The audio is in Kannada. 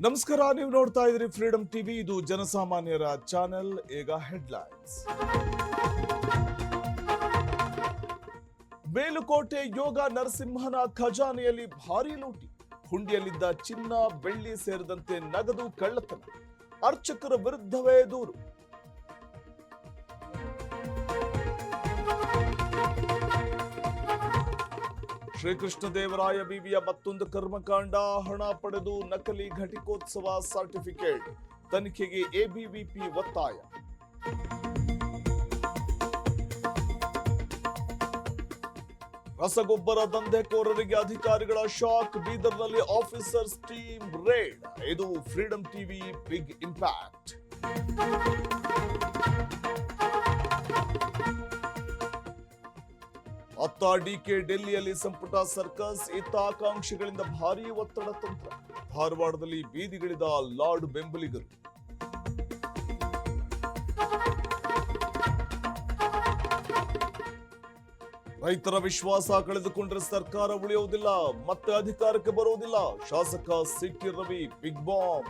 ನಮಸ್ಕಾರ, ನೀವು ನೋಡ್ತಾ ಇದ್ರಿ ಫ್ರೀಡಂ ಟಿವಿ. ಇದು ಜನಸಾಮಾನ್ಯರ ಚಾನೆಲ್. ಈಗ ಹೆಡ್ಲೈನ್ಸ್. ಮೇಲುಕೋಟೆ ಯೋಗ ನರಸಿಂಹನ ಖಜಾನೆಯಲ್ಲಿ ಭಾರೀ ಲೂಟಿ. ಹುಂಡಿಯಲ್ಲಿದ್ದ ಚಿನ್ನ, ಬೆಳ್ಳಿ ಸೇರಿದಂತೆ ನಗದು ಕಳ್ಳತನ. ಅರ್ಚಕರ ವಿರುದ್ಧವೇ ದೂರು. ಶ್ರೀಕೃಷ್ಣದೇವರಾಯ ವಿವಿಯ ಮತ್ತೊಂದು ಕರ್ಮಕಾಂಡ. ಹಣ ಪಡೆದು ನಕಲಿ ಘಟಿಕೋತ್ಸವ ಸರ್ಟಿಫಿಕೇಟ್. ತನಿಖೆಗೆ ಎಬಿವಿಪಿ ಒತ್ತಾಯ. ರಸಗೊಬ್ಬರ ದಂಧೆಕೋರರಿಗೆ ಅಧಿಕಾರಿಗಳ ಶಾಕ್. ಬೀದರ್ನಲ್ಲಿ ಆಫೀಸರ್ಸ್ ಟೀಮ್ ರೇಡ್. ಇದು ಫ್ರೀಡಂ ಟಿವಿ ಬಿಗ್ ಇಂಪ್ಯಾಕ್ಟ್. ಅತ್ತ ಡಿಕೆ ಡೆಲ್ಲಿಯಲ್ಲಿ ಸಂಪುಟ ಸರ್ಕಸ್. ಇತ್ತ ಆಕಾಂಕ್ಷಿಗಳಿಂದ ಭಾರೀ ಒತ್ತಡ ತಂತ್ರ. ಧಾರವಾಡದಲ್ಲಿ ಬೀದಿಗಿಳಿದ ಲಾರ್ಡ್ ಬೆಂಬಲಿಗರು. ರೈತರ ವಿಶ್ವಾಸ ಕಳೆದುಕೊಂಡ್ರೆ ಸರ್ಕಾರ ಉಳಿಯುವುದಿಲ್ಲ, ಮತ್ತೆ ಅಧಿಕಾರಕ್ಕೆ ಬರುವುದಿಲ್ಲ. ಶಾಸಕ ಸಿಟಿ ರವಿ ಬಿಗ್ ಬಾಂಬ್.